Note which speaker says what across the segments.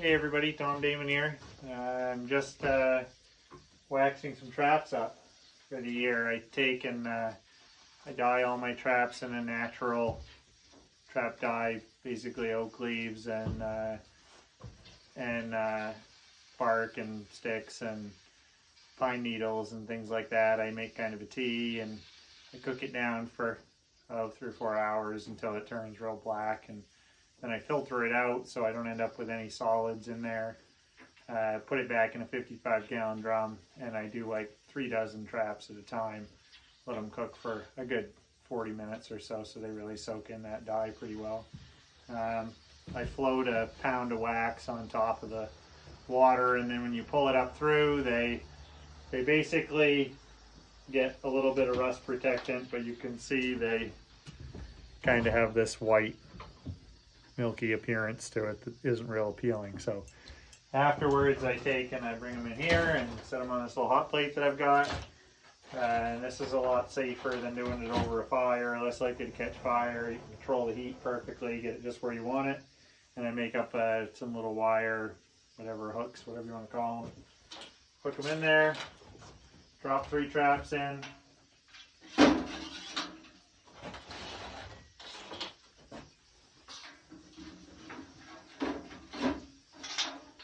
Speaker 1: Hey everybody, Tom Damon here. I'm just waxing some traps up for the year. I take and I dye all my traps in a natural trap dye, basically oak leaves and bark and sticks and pine needles and things like that. I make kind of a tea and I cook it down for 3 or 4 hours until it turns real black, and then I filter it out so I don't end up with any solids in there. Put it back in a 55-gallon drum, and I do like 3 dozen traps at a time. Let them cook for a good 40 minutes or so they really soak in that dye pretty well. I float a pound of wax on top of the water, and then when you pull it up through, they basically get a little bit of rust protectant, but you can see they kind of have this white milky appearance to it that isn't real appealing. So afterwards I take and I bring them in here and set them on this little hot plate that I've got. And this is a lot safer than doing it over a fire, less likely to catch fire. You can control the heat perfectly, get it just where you want it. And I make up some little wire, whatever, hooks, whatever you want to call them. Hook them in there, drop 3 traps in.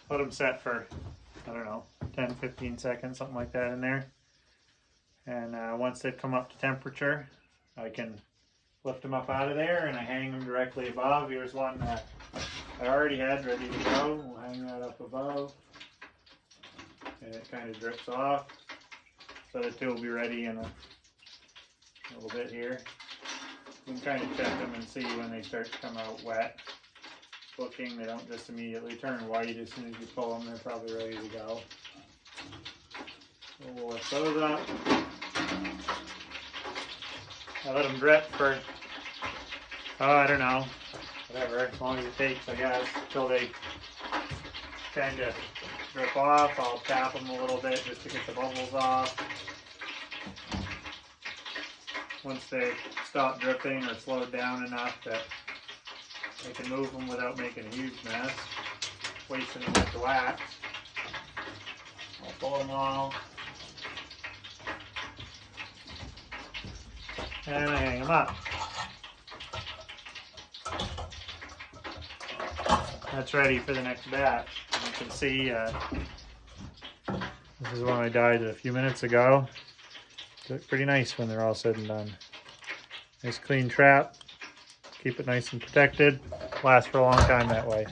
Speaker 1: Let them set for, I don't know, 10, 15 seconds, something like that in there. And once they've come up to temperature, I can lift them up out of there and I hang them directly above. Here's one that I already had ready to go. We'll hang that up above. And it kind of drips off. So the two will be ready in a little bit here. You can kind of check them and see when they start to come out wet looking. They don't just immediately turn white as soon as you pull them. They're probably ready to go. So we'll lift those up. I let them drip for, I don't know, whatever, as long as it takes, I guess, until they kind of drip off. I'll tap them a little bit just to get the bubbles off. Once they stop dripping or slowed down enough that I can move them without making a huge mess, wasting them with the wax, I'll pull them off and I hang them up. That's ready for the next batch. And you can see this is one I dyed a few minutes ago. They look pretty nice when they're all said and done. Nice clean trap. Keep it nice and protected. Lasts for a long time that way.